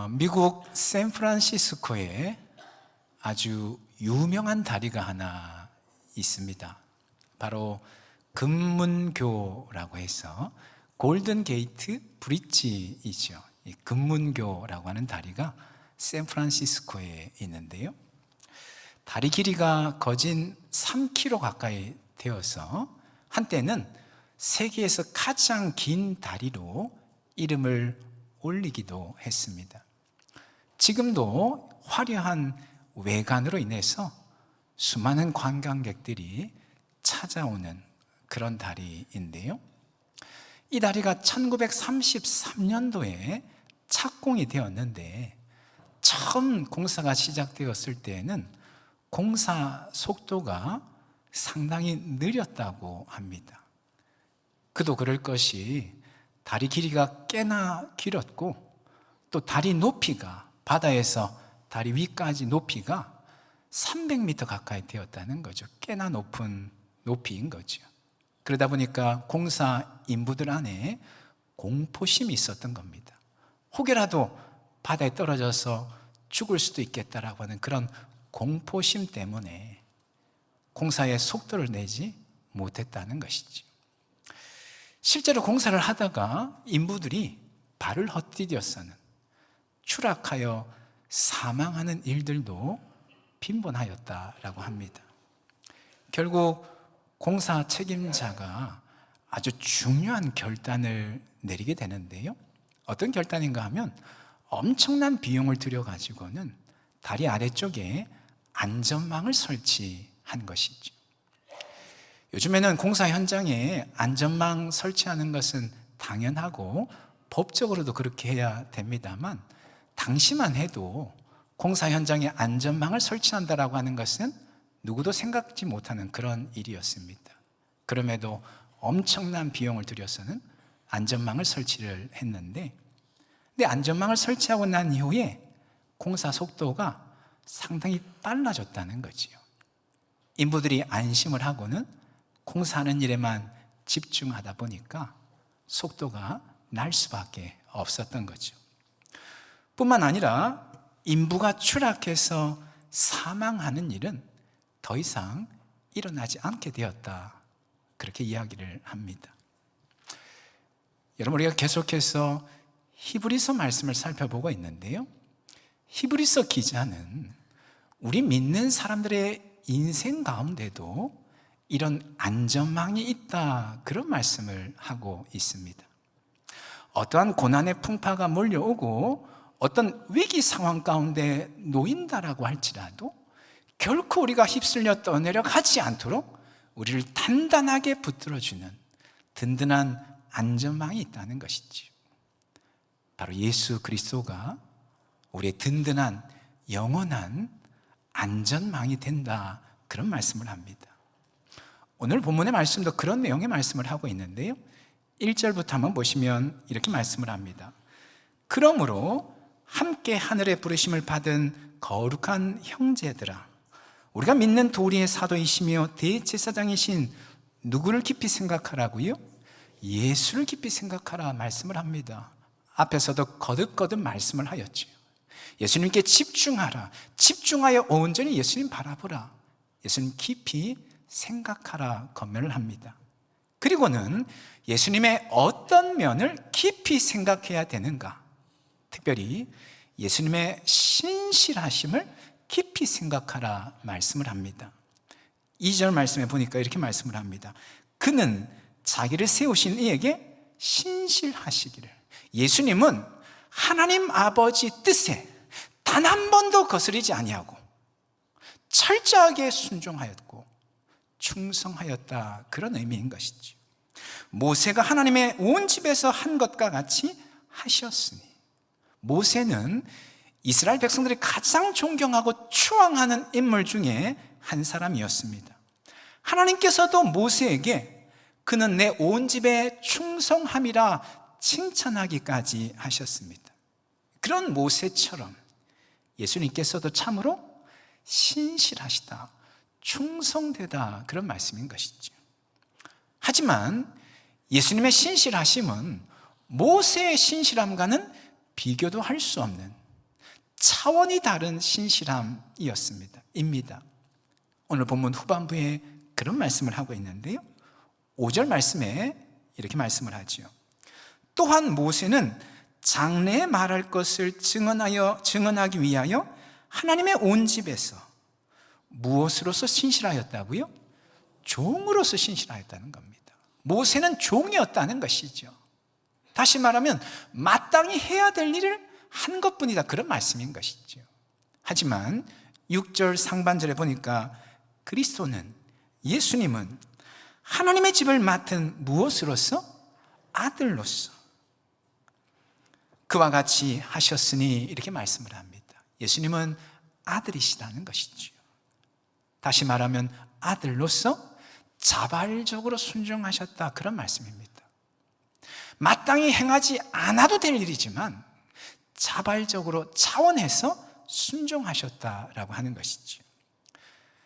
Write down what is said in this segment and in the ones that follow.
미국 샌프란시스코에 아주 유명한 다리가 하나 있습니다. 바로 금문교라고 해서 골든 게이트 브릿지이죠. 이 금문교라고 하는 다리가 샌프란시스코에 있는데요. 다리 길이가 거진 3km 가까이 되어서 한때는 세계에서 가장 긴 다리로 이름을 올리기도 했습니다. 지금도 화려한 외관으로 인해서 수많은 관광객들이 찾아오는 그런 다리인데요. 이 다리가 1933년도에 착공이 되었는데 처음 공사가 시작되었을 때에는 공사 속도가 상당히 느렸다고 합니다. 그도 그럴 것이 다리 길이가 꽤나 길었고 또 다리 높이가 바다에서 다리 위까지 높이가 300m 가까이 되었다는 거죠. 꽤나 높은 높이인 거죠. 그러다 보니까 공사 인부들 안에 공포심이 있었던 겁니다. 혹여라도 바다에 떨어져서 죽을 수도 있겠다라고 하는 그런 공포심 때문에 공사에 속도를 내지 못했다는 것이죠. 실제로 공사를 하다가 인부들이 발을 헛디뎌서는 추락하여 사망하는 일들도 빈번하였다라고 합니다. 결국 공사 책임자가 아주 중요한 결단을 내리게 되는데요. 어떤 결단인가 하면 엄청난 비용을 들여가지고는 다리 아래쪽에 안전망을 설치한 것이죠. 요즘에는 공사 현장에 안전망 설치하는 것은 당연하고 법적으로도 그렇게 해야 됩니다만 당시만 해도 공사 현장에 안전망을 설치한다라고 하는 것은 누구도 생각지 못하는 그런 일이었습니다. 그럼에도 엄청난 비용을 들여서는 안전망을 설치를 했는데 근데 안전망을 설치하고 난 이후에 공사 속도가 상당히 빨라졌다는 거지요. 인부들이 안심을 하고는 공사하는 일에만 집중하다 보니까 속도가 날 수밖에 없었던 거죠. 뿐만 아니라 인부가 추락해서 사망하는 일은 더 이상 일어나지 않게 되었다. 그렇게 이야기를 합니다. 여러분, 우리가 계속해서 히브리서 말씀을 살펴보고 있는데요. 히브리서 기자는 우리 믿는 사람들의 인생 가운데도 이런 안전망이 있다, 그런 말씀을 하고 있습니다. 어떠한 고난의 풍파가 몰려오고 어떤 위기 상황 가운데 놓인다라고 할지라도 결코 우리가 휩쓸려 떠내려 가지 않도록 우리를 단단하게 붙들어주는 든든한 안전망이 있다는 것이지요. 바로 예수 그리스도가 우리의 든든한 영원한 안전망이 된다, 그런 말씀을 합니다. 오늘 본문의 말씀도 그런 내용의 말씀을 하고 있는데요. 1절부터 한번 보시면 이렇게 말씀을 합니다. 그러므로 함께 하늘의 부르심을 받은 거룩한 형제들아, 우리가 믿는 도리의 사도이시며 대제사장이신 누구를 깊이 생각하라고요? 예수를 깊이 생각하라 말씀을 합니다. 앞에서도 거듭거듭 말씀을 하였죠. 예수님께 집중하라, 집중하여 온전히 예수님 바라보라, 예수님 깊이 생각하라 권면을 합니다. 그리고는 예수님의 어떤 면을 깊이 생각해야 되는가? 특별히 예수님의 신실하심을 깊이 생각하라 말씀을 합니다. 2절 말씀에 보니까 이렇게 말씀을 합니다. 그는 자기를 세우신 이에게 신실하시기를. 예수님은 하나님 아버지 뜻에 단 한 번도 거스르지 아니하고 철저하게 순종하였고 충성하였다, 그런 의미인 것이죠. 모세가 하나님의 온 집에서 한 것과 같이 하셨으니, 모세는 이스라엘 백성들이 가장 존경하고 추앙하는 인물 중에 한 사람이었습니다. 하나님께서도 모세에게 그는 내 온 집에 충성함이라 칭찬하기까지 하셨습니다. 그런 모세처럼 예수님께서도 참으로 신실하시다, 충성되다, 그런 말씀인 것이죠. 하지만 예수님의 신실하심은 모세의 신실함과는 비교도 할 수 없는 차원이 다른 신실함이었습니다. 오늘 본문 후반부에 그런 말씀을 하고 있는데요, 5절 말씀에 이렇게 말씀을 하지요. 또한 모세는 장래에 말할 것을 증언하기 위하여 하나님의 온 집에서 무엇으로서 신실하였다고요? 종으로서 신실하였다는 겁니다. 모세는 종이었다는 것이죠. 다시 말하면 마땅히 해야 될 일을 한 것뿐이다, 그런 말씀인 것이죠. 하지만 6절 상반절에 보니까 그리스도는, 예수님은 하나님의 집을 맡은 무엇으로서? 아들로서 그와 같이 하셨으니, 이렇게 말씀을 합니다. 예수님은 아들이시라는 것이죠. 다시 말하면 아들로서 자발적으로 순종하셨다, 그런 말씀입니다. 마땅히 행하지 않아도 될 일이지만 자발적으로 차원해서 순종하셨다라고 하는 것이죠.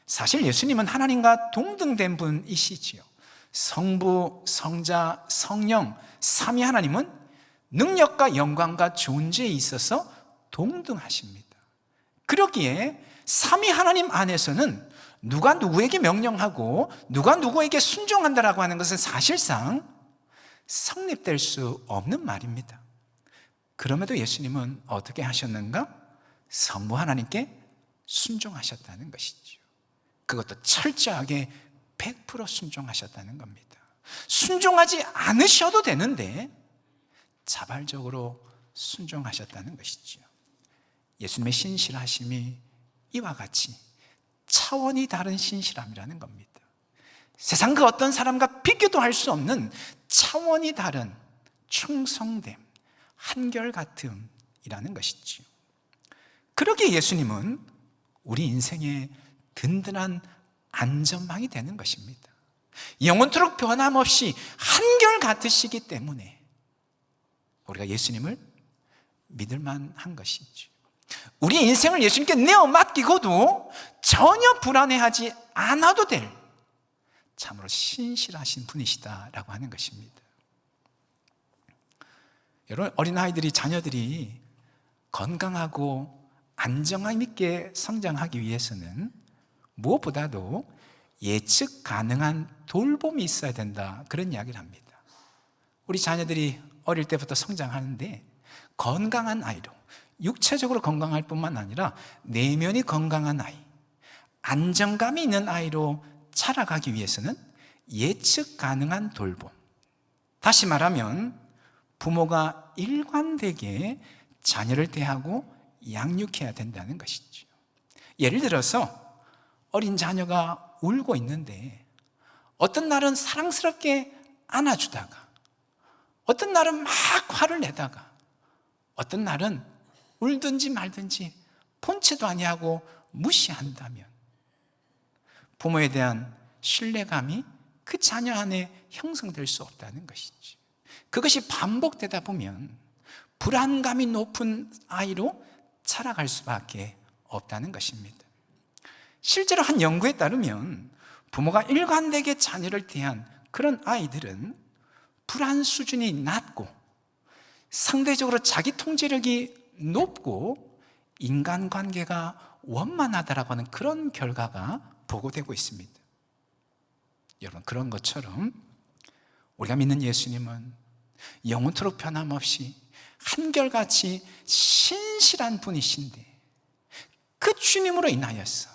사실 예수님은 하나님과 동등된 분이시지요. 성부, 성자, 성령, 삼위 하나님은 능력과 영광과 존재에 있어서 동등하십니다. 그러기에 삼위 하나님 안에서는 누가 누구에게 명령하고 누가 누구에게 순종한다라고 하는 것은 사실상 성립될 수 없는 말입니다. 그럼에도 예수님은 어떻게 하셨는가? 성부 하나님께 순종하셨다는 것이죠. 그것도 철저하게 100% 순종하셨다는 겁니다. 순종하지 않으셔도 되는데 자발적으로 순종하셨다는 것이죠. 예수님의 신실하심이 이와 같이 차원이 다른 신실함이라는 겁니다. 세상 그 어떤 사람과 비교도 할 수 없는 차원이 다른 충성됨, 한결같음이라는 것이지요. 그러기에 예수님은 우리 인생의 든든한 안전망이 되는 것입니다. 영원토록 변함없이 한결같으시기 때문에 우리가 예수님을 믿을만한 것이죠. 우리 인생을 예수님께 내어 맡기고도 전혀 불안해하지 않아도 될 참으로 신실하신 분이시다라고 하는 것입니다. 여러분, 어린아이들이, 자녀들이 건강하고 안정감 있게 성장하기 위해서는 무엇보다도 예측 가능한 돌봄이 있어야 된다, 그런 이야기를 합니다. 우리 자녀들이 어릴 때부터 성장하는데 건강한 아이로, 육체적으로 건강할 뿐만 아니라 내면이 건강한 아이, 안정감이 있는 아이로 자라가기 위해서는 예측 가능한 돌봄, 다시 말하면 부모가 일관되게 자녀를 대하고 양육해야 된다는 것이죠. 예를 들어서 어린 자녀가 울고 있는데 어떤 날은 사랑스럽게 안아주다가 어떤 날은 막 화를 내다가 어떤 날은 울든지 말든지 본체도 아니하고 무시한다면 부모에 대한 신뢰감이 그 자녀 안에 형성될 수 없다는 것이지. 그것이 반복되다 보면 불안감이 높은 아이로 자라갈 수밖에 없다는 것입니다. 실제로 한 연구에 따르면 부모가 일관되게 자녀를 대한 그런 아이들은 불안 수준이 낮고 상대적으로 자기 통제력이 높고 인간관계가 원만하다라고 하는 그런 결과가 보고되고 있습니다. 여러분, 그런 것처럼 우리가 믿는 예수님은 영원토록 변함없이 한결같이 신실한 분이신데 그 주님으로 인하여서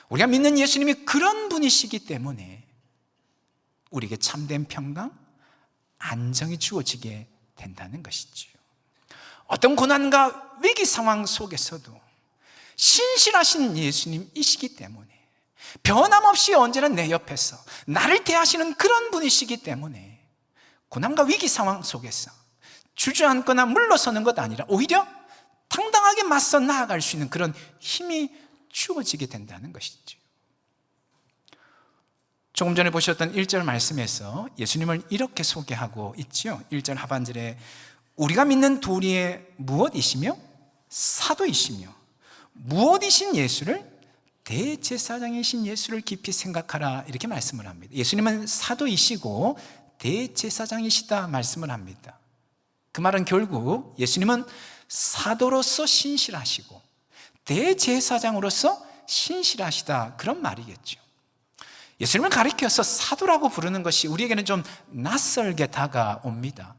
우리가 믿는 예수님이 그런 분이시기 때문에 우리에게 참된 평강, 안정이 주어지게 된다는 것이지요. 어떤 고난과 위기 상황 속에서도 신실하신 예수님이시기 때문에 변함없이 언제나 내 옆에서 나를 대하시는 그런 분이시기 때문에 고난과 위기 상황 속에서 주저앉거나 물러서는 것 아니라 오히려 당당하게 맞서 나아갈 수 있는 그런 힘이 주어지게 된다는 것이죠. 조금 전에 보셨던 1절 말씀에서 예수님을 이렇게 소개하고 있지요. 1절 하반절에 우리가 믿는 도리에 무엇이시며 사도이시며 무엇이신 예수를, 대제사장이신 예수를 깊이 생각하라, 이렇게 말씀을 합니다. 예수님은 사도이시고 대제사장이시다 말씀을 합니다. 그 말은 결국 예수님은 사도로서 신실하시고 대제사장으로서 신실하시다, 그런 말이겠죠. 예수님을 가리켜서 사도라고 부르는 것이 우리에게는 좀 낯설게 다가옵니다.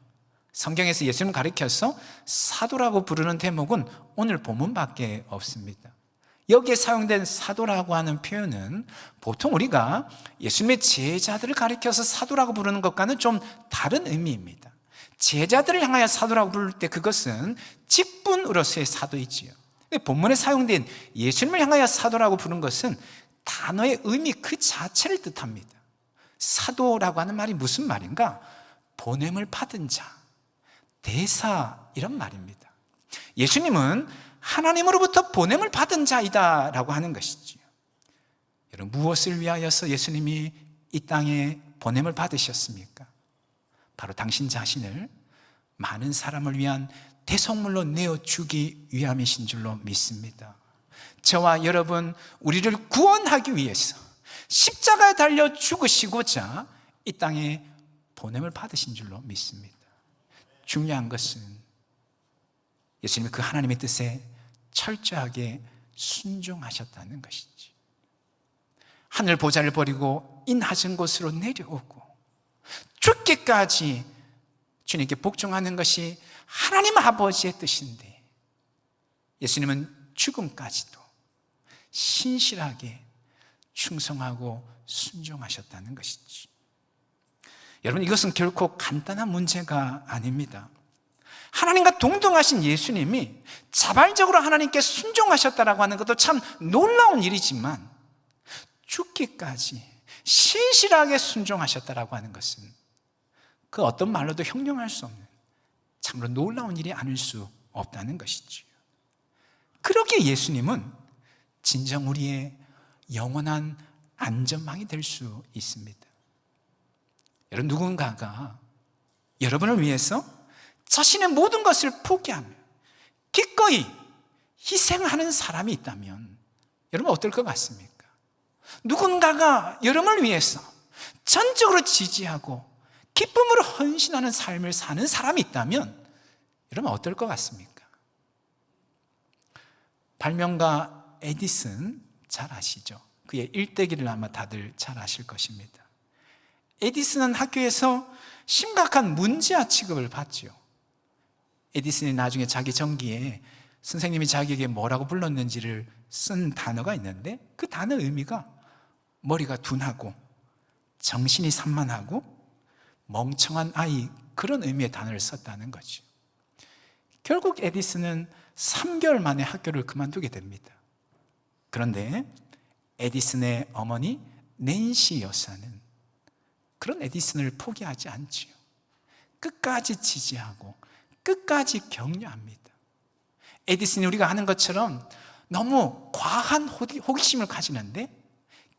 성경에서 예수님을 가리켜서 사도라고 부르는 대목은 오늘 본문밖에 없습니다. 여기에 사용된 사도라고 하는 표현은 보통 우리가 예수님의 제자들을 가리켜서 사도라고 부르는 것과는 좀 다른 의미입니다. 제자들을 향하여 사도라고 부를 때 그것은 직분으로서의 사도이지요. 본문에 사용된 예수님을 향하여 사도라고 부른 것은 단어의 의미 그 자체를 뜻합니다. 사도라고 하는 말이 무슨 말인가? 보냄을 받은 자, 대사, 이런 말입니다. 예수님은 하나님으로부터 보냄을 받은 자이다라고 하는 것이지요. 여러분, 무엇을 위하여서 예수님이 이 땅에 보냄을 받으셨습니까? 바로 당신 자신을 많은 사람을 위한 대속물로 내어주기 위함이신 줄로 믿습니다. 저와 여러분, 우리를 구원하기 위해서 십자가에 달려 죽으시고자 이 땅에 보냄을 받으신 줄로 믿습니다. 중요한 것은 예수님이 그 하나님의 뜻에 철저하게 순종하셨다는 것이지. 하늘 보좌를 버리고 이 낮은 곳으로 내려오고 죽기까지 주님께 복종하는 것이 하나님 아버지의 뜻인데, 예수님은 죽음까지도 신실하게 충성하고 순종하셨다는 것이지. 여러분, 이것은 결코 간단한 문제가 아닙니다. 하나님과 동등하신 예수님이 자발적으로 하나님께 순종하셨다라고 하는 것도 참 놀라운 일이지만, 죽기까지 신실하게 순종하셨다라고 하는 것은 그 어떤 말로도 형용할 수 없는 참으로 놀라운 일이 아닐 수 없다는 것이지요. 그러기에 예수님은 진정 우리의 영원한 안전망이 될 수 있습니다. 여러분, 누군가가 여러분을 위해서 자신의 모든 것을 포기하며 기꺼이 희생하는 사람이 있다면 여러분 어떨 것 같습니까? 누군가가 여러분을 위해서 전적으로 지지하고 기쁨으로 헌신하는 삶을 사는 사람이 있다면 여러분 어떨 것 같습니까? 발명가 에디슨 잘 아시죠? 그의 일대기를 아마 다들 잘 아실 것입니다. 에디슨은 학교에서 심각한 문제아 취급을 받죠. 에디슨이 나중에 자기 전기에 선생님이 자기에게 뭐라고 불렀는지를 쓴 단어가 있는데, 그 단어 의미가 머리가 둔하고 정신이 산만하고 멍청한 아이, 그런 의미의 단어를 썼다는 거죠. 결국 에디슨은 3개월 만에 학교를 그만두게 됩니다. 그런데 에디슨의 어머니 낸시 여사는 그런 에디슨을 포기하지 않지요. 끝까지 지지하고 끝까지 격려합니다. 에디슨이 우리가 아는 것처럼 너무 과한 호기심을 가지는데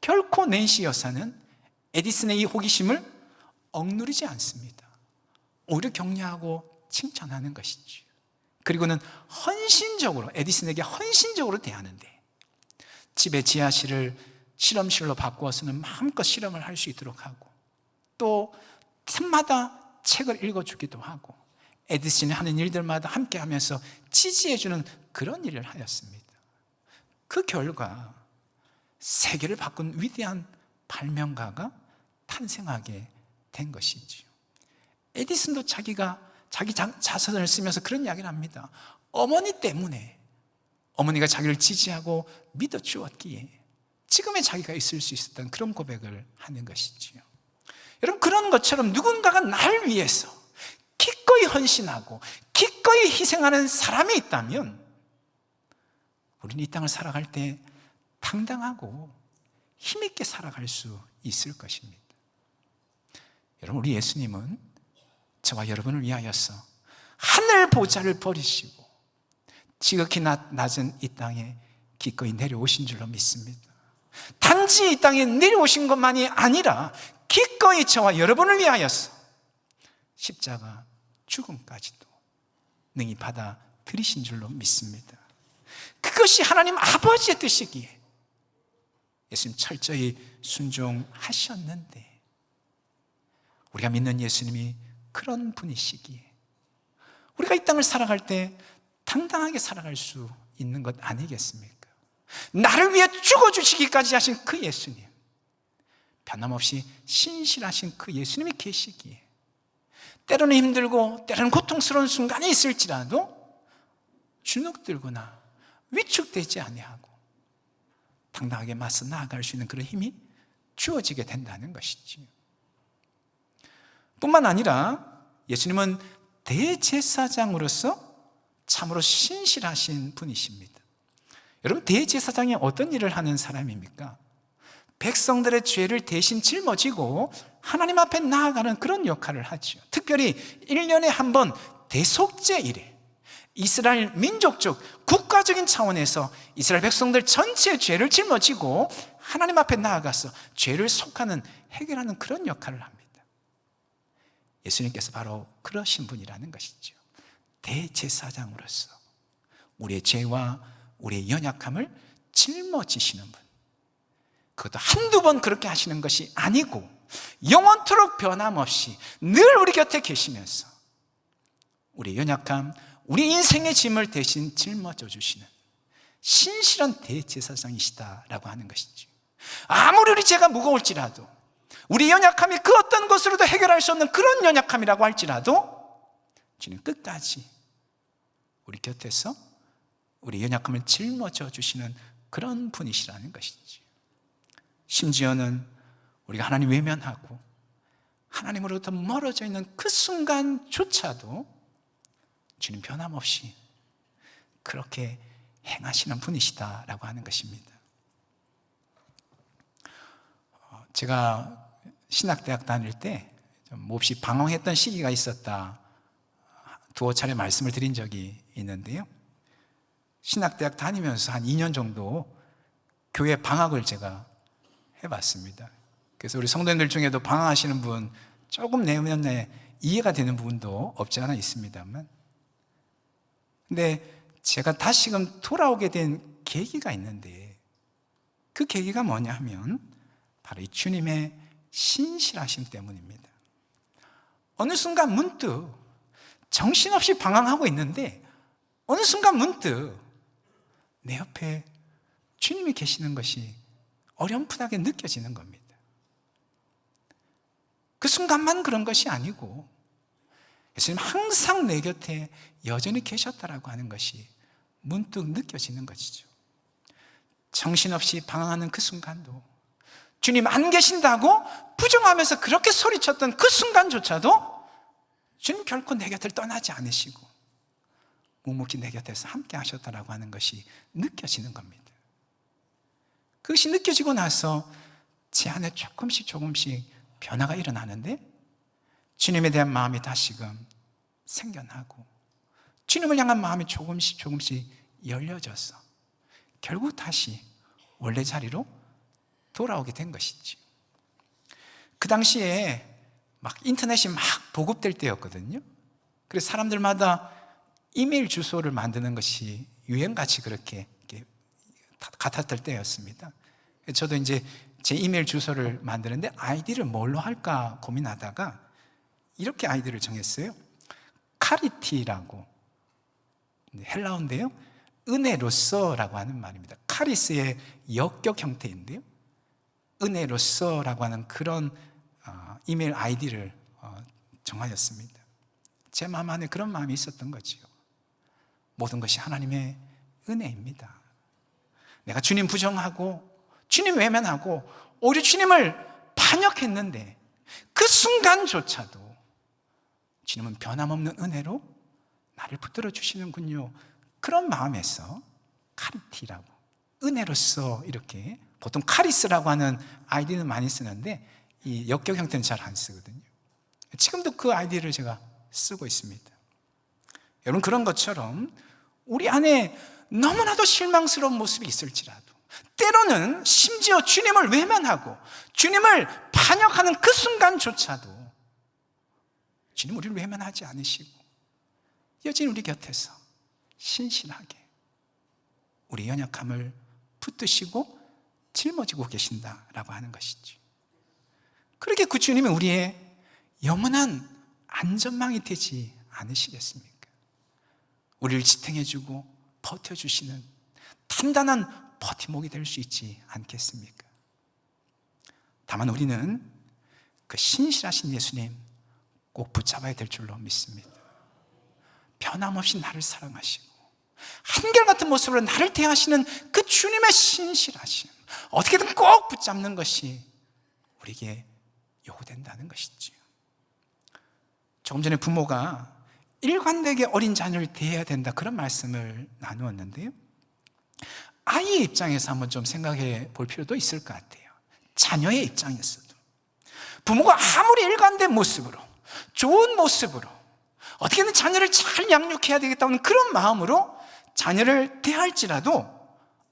결코 낸시 여사는 에디슨의 이 호기심을 억누르지 않습니다. 오히려 격려하고 칭찬하는 것이죠. 그리고는 헌신적으로, 에디슨에게 헌신적으로 대하는데, 집의 지하실을 실험실로 바꾸어서는 마음껏 실험을 할 수 있도록 하고, 또 틈마다 책을 읽어주기도 하고, 에디슨이 하는 일들마다 함께 하면서 지지해주는 그런 일을 하였습니다. 그 결과 세계를 바꾼 위대한 발명가가 탄생하게 된 것이지요. 에디슨도 자기 자서전을 쓰면서 그런 이야기를 합니다. 어머니 때문에, 어머니가 자기를 지지하고 믿어주었기에 지금의 자기가 있을 수 있었던 그런 고백을 하는 것이지요. 여러분, 그런 것처럼 누군가가 나를 위해서 기꺼이 헌신하고 기꺼이 희생하는 사람이 있다면 우리는 이 땅을 살아갈 때 당당하고 힘있게 살아갈 수 있을 것입니다. 여러분, 우리 예수님은 저와 여러분을 위하여서 하늘 보좌를 버리시고 지극히 낮은 이 땅에 기꺼이 내려오신 줄로 믿습니다. 단지 이 땅에 내려오신 것만이 아니라 기꺼이 저와 여러분을 위하여서 십자가 죽음까지도 능히 받아들이신 줄로 믿습니다. 그것이 하나님 아버지의 뜻이기에 예수님 철저히 순종하셨는데, 우리가 믿는 예수님이 그런 분이시기에 우리가 이 땅을 살아갈 때 당당하게 살아갈 수 있는 것 아니겠습니까? 나를 위해 죽어주시기까지 하신 그 예수님, 변함없이 신실하신 그 예수님이 계시기에 때로는 힘들고 때로는 고통스러운 순간이 있을지라도 주눅들거나 위축되지 아니하고 당당하게 맞서 나아갈 수 있는 그런 힘이 주어지게 된다는 것이지요. 뿐만 아니라 예수님은 대제사장으로서 참으로 신실하신 분이십니다. 여러분, 대제사장이 어떤 일을 하는 사람입니까? 백성들의 죄를 대신 짊어지고 하나님 앞에 나아가는 그런 역할을 하죠. 특별히 1년에 한 번 대속죄 이래 이스라엘 민족적 국가적인 차원에서 이스라엘 백성들 전체의 죄를 짊어지고 하나님 앞에 나아가서 죄를 속하는, 해결하는 그런 역할을 합니다. 예수님께서 바로 그러신 분이라는 것이죠. 대제사장으로서 우리의 죄와 우리의 연약함을 짊어지시는 분, 그것도 한두 번 그렇게 하시는 것이 아니고 영원토록 변함없이 늘 우리 곁에 계시면서 우리의 연약함, 우리 인생의 짐을 대신 짊어져 주시는 신실한 대제사장이시다라고 하는 것이죠. 아무리 우리 죄가 무거울지라도, 우리 연약함이 그 어떤 것으로도 해결할 수 없는 그런 연약함이라고 할지라도 주님 끝까지 우리 곁에서 우리 연약함을 짊어져 주시는 그런 분이시라는 것이지. 심지어는 우리가 하나님 외면하고 하나님으로부터 멀어져 있는 그 순간조차도 주님 변함없이 그렇게 행하시는 분이시다라고 하는 것입니다. 제가 신학대학 다닐 때 몹시 방황했던 시기가 있었다, 두어 차례 말씀을 드린 적이 있는데요. 신학대학 다니면서 한 2년 정도 교회 방학을 제가 해봤습니다. 그래서 우리 성도님들 중에도 방황하시는 분 조금 내면에 이해가 되는 부분도 없지 않아 있습니다만, 근데 제가 다시금 돌아오게 된 계기가 있는데, 그 계기가 뭐냐 하면 바로 이 주님의 신실하심 때문입니다. 어느 순간 문득 정신없이 방황하고 있는데 어느 순간 문득 내 옆에 주님이 계시는 것이 어렴풋하게 느껴지는 겁니다. 그 순간만 그런 것이 아니고 예수님 항상 내 곁에 여전히 계셨다라고 하는 것이 문득 느껴지는 것이죠. 정신없이 방황하는 그 순간도, 주님 안 계신다고 부정하면서 그렇게 소리쳤던 그 순간조차도 주님 결코 내 곁을 떠나지 않으시고 묵묵히 내 곁에서 함께 하셨다라고 하는 것이 느껴지는 겁니다. 그것이 느껴지고 나서 제 안에 조금씩 변화가 일어나는데, 주님에 대한 마음이 다시금 생겨나고 주님을 향한 마음이 조금씩 열려져서 결국 다시 원래 자리로 돌아오게 된 것이지. 그 당시에 막 인터넷이 막 보급될 때였거든요. 그래서 사람들마다 이메일 주소를 만드는 것이 유행같이 그렇게 같았을 때였습니다. 저도 이제 제 이메일 주소를 만드는데 아이디를 뭘로 할까 고민하다가 이렇게 아이디를 정했어요. 카리티라고, 헬라어인데요, 은혜로서라고 하는 말입니다. 카리스의 역격 형태인데요, 은혜로서라고 하는 그런 이메일 아이디를 정하였습니다. 제 마음 안에 그런 마음이 있었던 거지요. 모든 것이 하나님의 은혜입니다. 내가 주님 부정하고 주님 외면하고 오히려 주님을 반역했는데 그 순간조차도 주님은 변함없는 은혜로 나를 붙들어 주시는군요. 그런 마음에서 카리티라고, 은혜로서, 이렇게 보통 카리스라고 하는 아이디는 많이 쓰는데 이 역격 형태는 잘 안 쓰거든요. 지금도 그 아이디를 제가 쓰고 있습니다. 여러분, 그런 것처럼 우리 안에 너무나도 실망스러운 모습이 있을지라도, 때로는 심지어 주님을 외면하고 주님을 반역하는 그 순간조차도 주님 우리를 외면하지 않으시고 여전히 우리 곁에서 신실하게 우리 연약함을 붙드시고 짊어지고 계신다라고 하는 것이죠. 그렇게 그 주님이 우리의 영원한 안전망이 되지 않으시겠습니까? 우리를 지탱해주고 버텨주시는 단단한 버팀목이 될 수 있지 않겠습니까? 다만 우리는 그 신실하신 예수님 꼭 붙잡아야 될 줄로 믿습니다. 변함없이 나를 사랑하시고 한결같은 모습으로 나를 대하시는 그 주님의 신실하심, 어떻게든 꼭 붙잡는 것이 우리에게 요구된다는 것이지요. 조금 전에 부모가 일관되게 어린 자녀를 대해야 된다, 그런 말씀을 나누었는데요, 아이의 입장에서 한번 좀 생각해 볼 필요도 있을 것 같아요. 자녀의 입장에서도 부모가 아무리 일관된 모습으로, 좋은 모습으로 어떻게든 자녀를 잘 양육해야 되겠다는 그런 마음으로 자녀를 대할지라도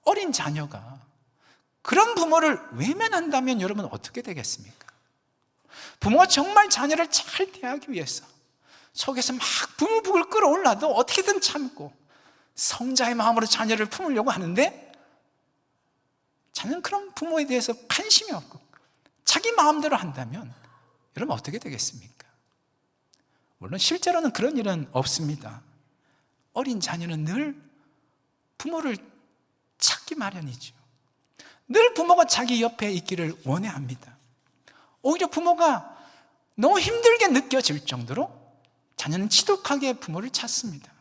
어린 자녀가 그런 부모를 외면한다면 여러분 어떻게 되겠습니까? 부모가 정말 자녀를 잘 대하기 위해서 속에서 막 부글부글 끓어올라도 어떻게든 참고 성자의 마음으로 자녀를 품으려고 하는데, 자녀는 그런 부모에 대해서 관심이 없고 자기 마음대로 한다면 여러분 어떻게 되겠습니까? 물론 실제로는 그런 일은 없습니다. 어린 자녀는 늘 부모를 찾기 마련이죠. 늘 부모가 자기 옆에 있기를 원해합니다. 오히려 부모가 너무 힘들게 느껴질 정도로 자녀는 지독하게 부모를 찾습니다.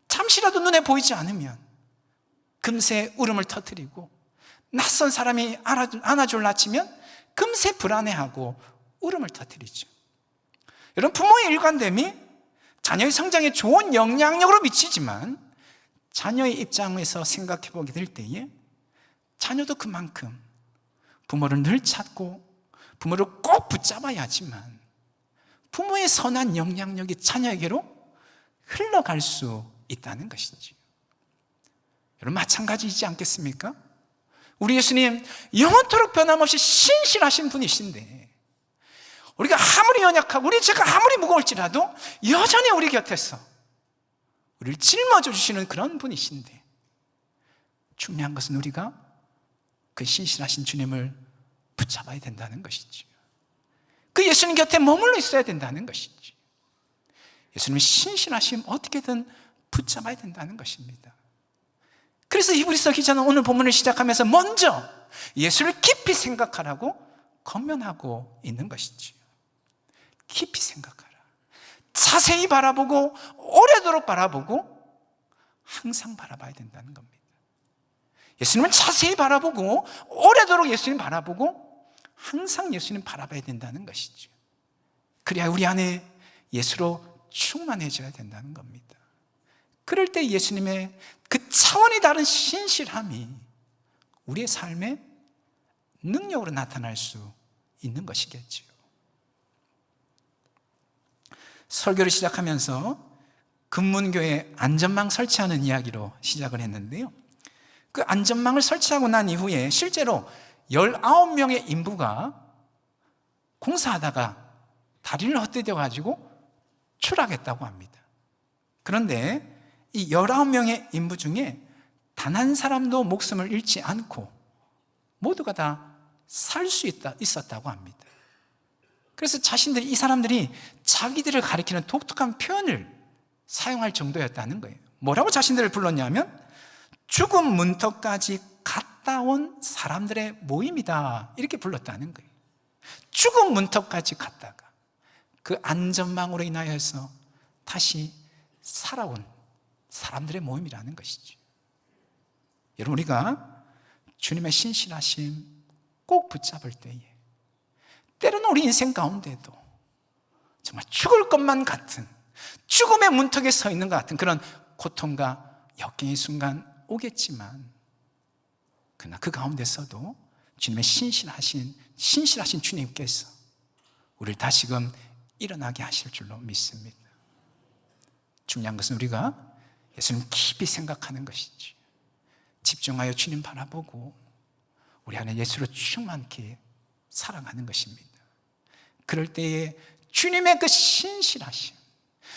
잠시라도 눈에 보이지 않으면 금세 울음을 터뜨리고, 낯선 사람이 안아줄 낳치면 금세 불안해하고 울음을 터뜨리죠. 여러분, 부모의 일관됨이 자녀의 성장에 좋은 영향력으로 미치지만 자녀의 입장에서 생각해 보게 될 때에 자녀도 그만큼 부모를 늘 찾고 부모를 꼭 붙잡아야 하지만 부모의 선한 영향력이 자녀에게로 흘러갈 수 있다는 것이지. 여러분, 마찬가지이지 않겠습니까? 우리 예수님 영원토록 변함없이 신실하신 분이신데, 우리가 아무리 연약하고 우리 죄가 아무리 무거울지라도 여전히 우리 곁에서 우리를 짊어져 주시는 그런 분이신데, 중요한 것은 우리가 그 신실하신 주님을 붙잡아야 된다는 것이죠. 그 예수님 곁에 머물러 있어야 된다는 것이죠. 예수님의 신실하심 어떻게든 붙잡아야 된다는 것입니다. 그래서 히브리서 기자는 오늘 본문을 시작하면서 먼저 예수를 깊이 생각하라고 권면하고 있는 것이죠. 깊이 생각하라. 자세히 바라보고 오래도록 바라보고 항상 바라봐야 된다는 겁니다. 예수님을 자세히 바라보고 오래도록 예수님 바라보고 항상 예수님 바라봐야 된다는 것이죠. 그래야 우리 안에 예수로 충만해져야 된다는 겁니다. 그럴 때 예수님의 그 차원이 다른 신실함이 우리의 삶에 능력으로 나타날 수 있는 것이겠죠. 설교를 시작하면서 금문교에 안전망 설치하는 이야기로 시작을 했는데요, 그 안전망을 설치하고 난 이후에 실제로 19명의 인부가 공사하다가 다리를 헛디뎌 가지고 추락했다고 합니다. 그런데 이 19명의 인부 중에 단 한 사람도 목숨을 잃지 않고 모두가 다 살 수 있었다고 합니다. 그래서 이 사람들이 자기들을 가리키는 독특한 표현을 사용할 정도였다는 거예요. 뭐라고 자신들을 불렀냐면 죽음 문턱까지 갔다 온 사람들의 모임이다, 이렇게 불렀다는 거예요. 죽음 문턱까지 갔다가 그 안전망으로 인하여서 다시 살아온 사람들의 모임이라는 것이죠. 여러분, 우리가 주님의 신실하심 꼭 붙잡을 때에 때로는 우리 인생 가운데도 정말 죽을 것만 같은, 죽음의 문턱에 서 있는 것 같은 그런 고통과 역경의 순간 오겠지만, 그러나 그 가운데서도 주님의 신실하신 주님께서 우리를 다시금 일어나게 하실 줄로 믿습니다. 중요한 것은 우리가 예수님 깊이 생각하는 것이지, 집중하여 주님 바라보고 우리 안에 예수로 충만케 살아가는 것입니다. 그럴 때에 주님의 그 신실하심,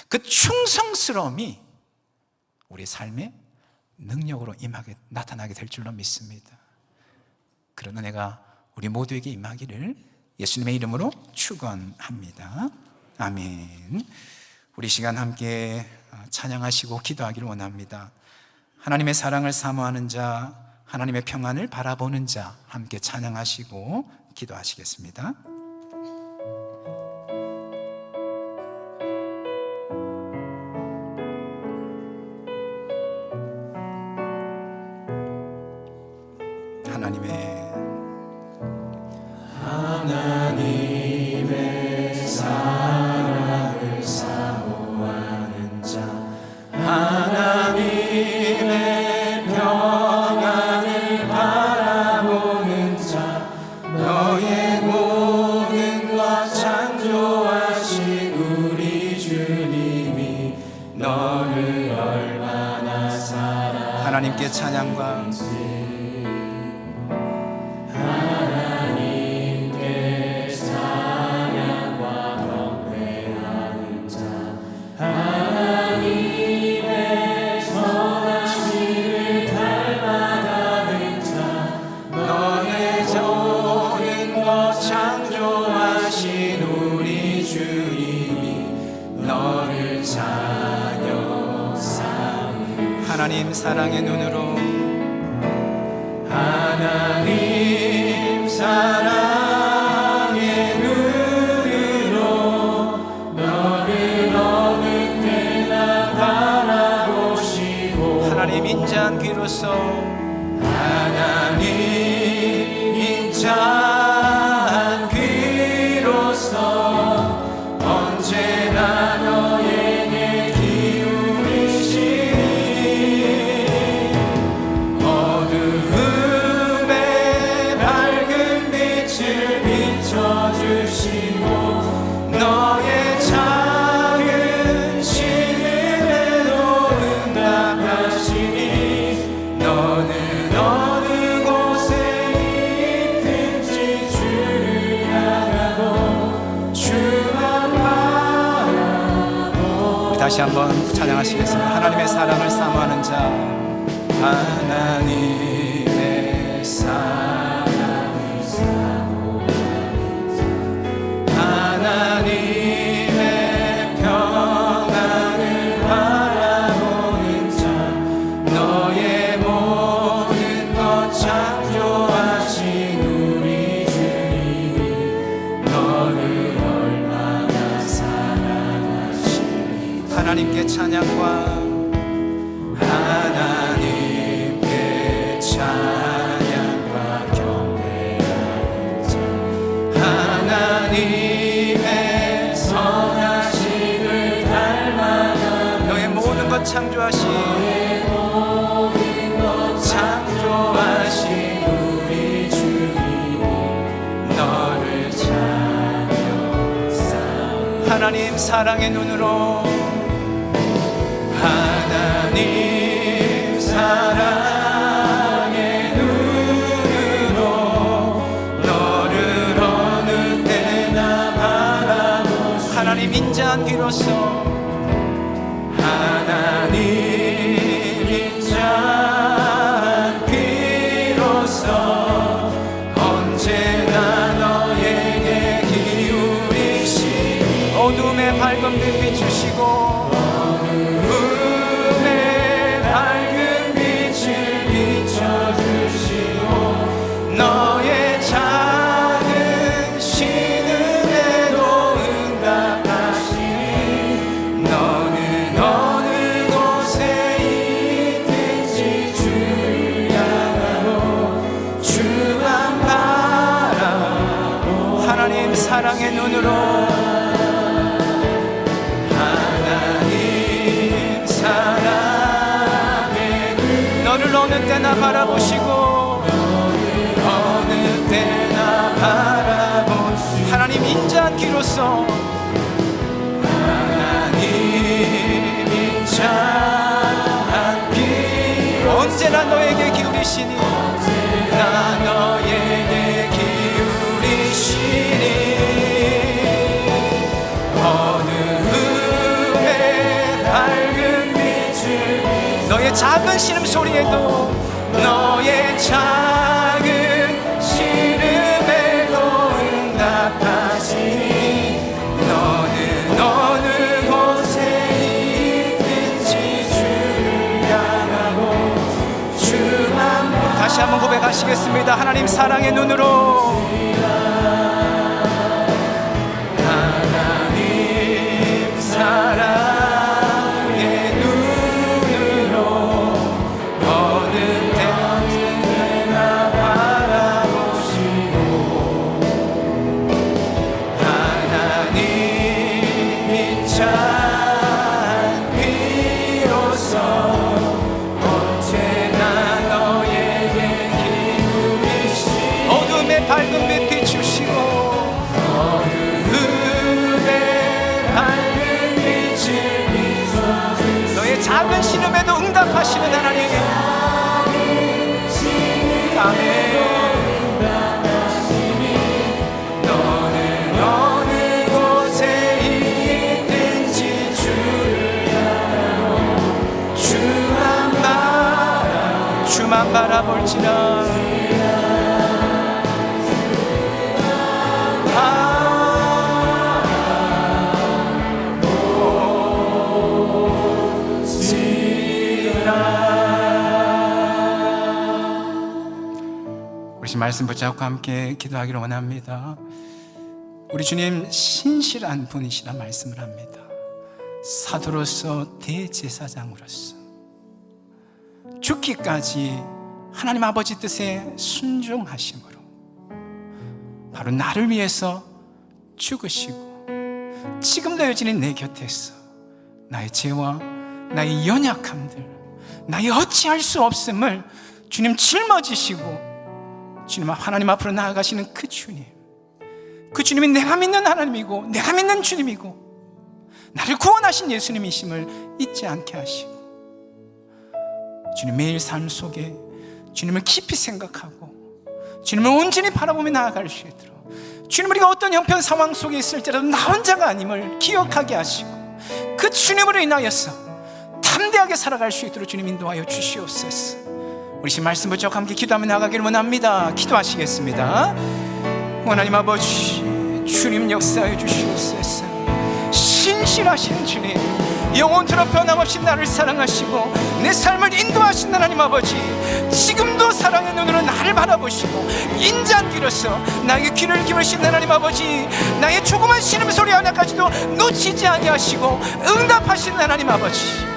그 충성스러움이 우리 삶의 능력으로 나타나게 될 줄로 믿습니다. 그런 은혜가 우리 모두에게 임하기를 예수님의 이름으로 축원합니다. 아멘. 우리 시간 함께 찬양하시고 기도하기를 원합니다. 하나님의 사랑을 사모하는 자, 하나님의 평안을 바라보는 자 함께 찬양하시고 기도하시겠습니다. 하나님의 사랑을 사모하는 자, 하나님의 평안을 바라보는 자, 너의 모든 것 창조하신 우리 주님이 너를 얼마나 사랑하는지 하나님께 찬양과 하나님 사랑의 눈으로 하나님 사랑의 눈으로 너를 어느 때나 바라보시고 하나님 인자한 귀로서 하나님 인자한 귀로서 언제나 너에게 기울이시니 어두움에 밝은 빛을 비춰주시고 너의 작은 시름에도 응답하시니 너는 어느 곳에 있든지 주를 향하고 주만 바라보. 다시 한번 찬양하시겠습니다. 하나님의 사랑을 사모하는 자, 하나님의 사랑을 사모하는 자, 하나님의 평안을 바라보는 자, 너의 모든 것 창조하신 우리 주님이 너를 얼마나 사랑하시니 하나님께 찬양과 하나님께 찬양과 경배하는 자, 하나님의 선하심을 닮아가는 너의 모든 것 창조하신 너의 모든 것 창조하신 우리 주님이 너를 찬양하사 하나님 사랑의 눈으로 하나님 사랑의 눈으로 너를 어느 때나 바라보시고 하나님 인자한 귀로서 하나님 인자한 귀로서 언제나 너에게 기울이시니 어둠의 밝은 빛 비추시고 밝은 빛을 비춰주시고 너의 작은 신음에도 응답하시니 너는 어느 곳에 있든지 주를 향하고 주만 바라보. 하나님 사랑의 눈으로 하나님 사랑의 너를 어느 때나 바라보시고 어느 때나 바라보시고 하나님 인자한 귀로서 하나님 인자한 귀 언제나 너에게 기울이시니 나 너에게 기울이시니 어두움에 밝은 빛을 너의 작은 신음소리에도 너의 작은 시름에도 응답하시니 너는 어느 곳에 다시 한번 고백하시겠습니다. 하나님 사랑의 눈으로, 하나님 사랑의 눈으로 어느 때나 바라보시고 하나님이 참 비로소 언제나 너에게 기울이시고 어둠의 밝은 빛 비추시고 너의 작은 신음에도 응답하시는 하나님. 아멘. 너는 어느 곳에 있든지 주만 바라볼지라. 우리 말씀 붙잡고 함께 기도하기를 원합니다. 우리 주님 신실한 분이시라 말씀을 합니다. 사도로서 대제사장으로서 죽기까지 하나님 아버지 뜻에 순종하심으로 바로 나를 위해서 죽으시고 지금도 여전히 내 곁에서 나의 죄와 나의 연약함들, 나의 어찌할 수 없음을 주님 짊어지시고 주님 하나님 앞으로 나아가시는 그 주님, 그 주님이 내가 믿는 하나님이고 내가 믿는 주님이고 나를 구원하신 예수님이심을 잊지 않게 하시고 주님 매일 삶 속에 주님을 깊이 생각하고 주님을 온전히 바라보며 나아갈 수 있도록 주님, 우리가 어떤 형편 상황 속에 있을지라도 나 혼자가 아님을 기억하게 하시고 그 주님으로 인하여서 담대하게 살아갈 수 있도록 주님 인도하여 주시옵소서. 우리 신 말씀 붙잡고 함께 기도하며 나가기를 원합니다. 기도하시겠습니다. 하나님 아버지, 주님 역사해 주시옵소서. 신실하신 주님, 영원토록 변함없이 나를 사랑하시고 내 삶을 인도하신 하나님 아버지, 지금도 사랑의 눈으로 나를 바라보시고 인자한기로서 나에게 귀를 기울이신 하나님 아버지, 나의 조그만 신음소리 하나까지도 놓치지 아니하시고 응답하신 하나님 아버지,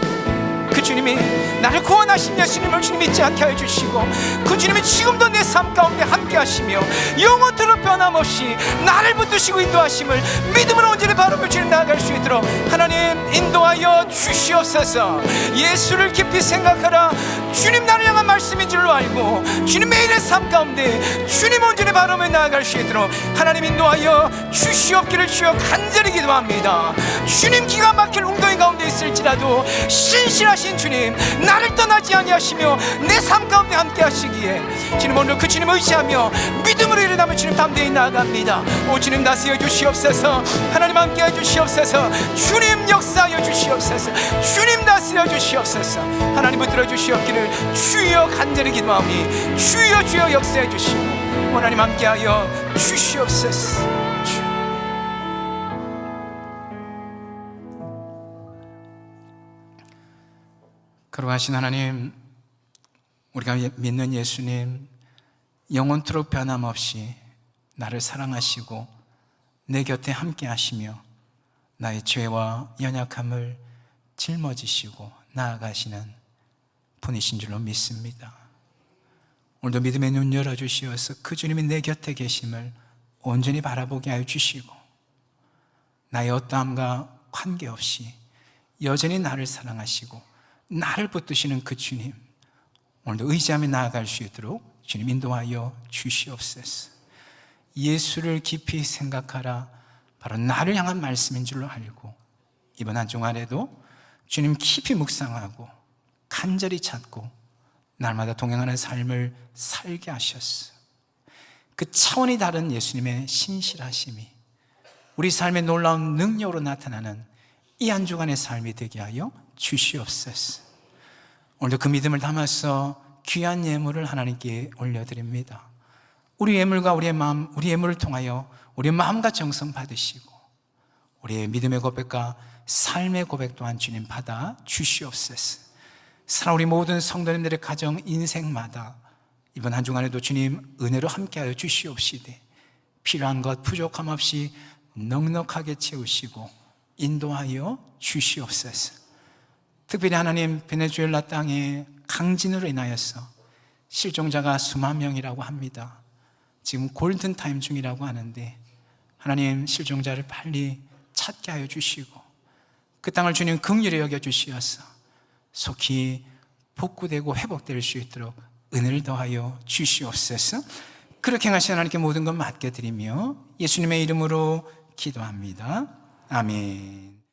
그 주님이 나를 구원하신 예수님을 주님 잊지 않게 해주시고 그 주님이 지금도 내 삶 가운데 함께 하시며 영원토록 변함없이 나를 붙드시고 인도하심을 믿음으로 온전히 바라보며 주님 나아갈 수 있도록 하나님 인도하여 주시옵소서. 예수를 깊이 생각하라. 주님 나를 향한 말씀인 줄로 알고 주님 매일의 삶 가운데 주님 온전히 바라보며 나아갈 수 있도록 하나님 인도하여 주시옵기를 주여 간절히 기도합니다. 주님 기가 막힐 웅덩이 가운데 있을지라도 신실하신 주님, 나를 떠나지 아니하시며 내 삶 가운데 함께 하시기에 주님 오늘 그 주님 의지하며 믿음으로 일어나며 주님 담대히 나아갑니다. 오 주님 다스려 주시옵소서. 하나님 함께 해주시옵소서. 주님 역사하여 주시옵소서. 주님 다스려 주시옵소서. 하나님 붙들어 주시옵기를 주여 간절히 기도하오니 주여 주여 역사해 주시고 하나님 함께하여 주시옵소서. 거룩하신 하나님, 우리가 믿는 예수님, 영원토록 변함없이 나를 사랑하시고 내 곁에 함께 하시며 나의 죄와 연약함을 짊어지시고 나아가시는 분이신 줄로 믿습니다. 오늘도 믿음의 눈 열어주시어서 그 주님이 내 곁에 계심을 온전히 바라보게 하여 주시고 나의 어떠함과 관계없이 여전히 나를 사랑하시고 나를 붙드시는 그 주님, 오늘도 의지하며 나아갈 수 있도록 주님 인도하여 주시옵소서. 예수를 깊이 생각하라, 바로 나를 향한 말씀인 줄로 알고 이번 한 주간에도 주님 깊이 묵상하고 간절히 찾고 날마다 동행하는 삶을 살게 하셨어. 그 차원이 다른 예수님의 신실하심이 우리 삶의 놀라운 능력으로 나타나는 이 한 주간의 삶이 되게 하여 주시옵소서. 오늘도 그 믿음을 담아서 귀한 예물을 하나님께 올려드립니다. 우리 예물과 우리의 마음, 우리 예물을 통하여 우리의 마음과 정성 받으시고 우리의 믿음의 고백과 삶의 고백 또한 주님 받아 주시옵소서. 사랑 우리 모든 성도님들의 가정 인생마다 이번 한 주간에도 주님 은혜로 함께하여 주시옵시되 필요한 것 부족함 없이 넉넉하게 채우시고 인도하여 주시옵소서. 특별히 하나님, 베네수엘라 땅에 강진으로 인하여서 실종자가 수만 명이라고 합니다. 지금 골든타임 중이라고 하는데 하나님, 실종자를 빨리 찾게 하여 주시고 그 땅을 주님 긍휼히 여겨 주시어서 속히 복구되고 회복될 수 있도록 은혜를 더하여 주시옵소서. 그렇게 행하신 하나님께 모든 것 맡겨드리며 예수님의 이름으로 기도합니다. 아멘.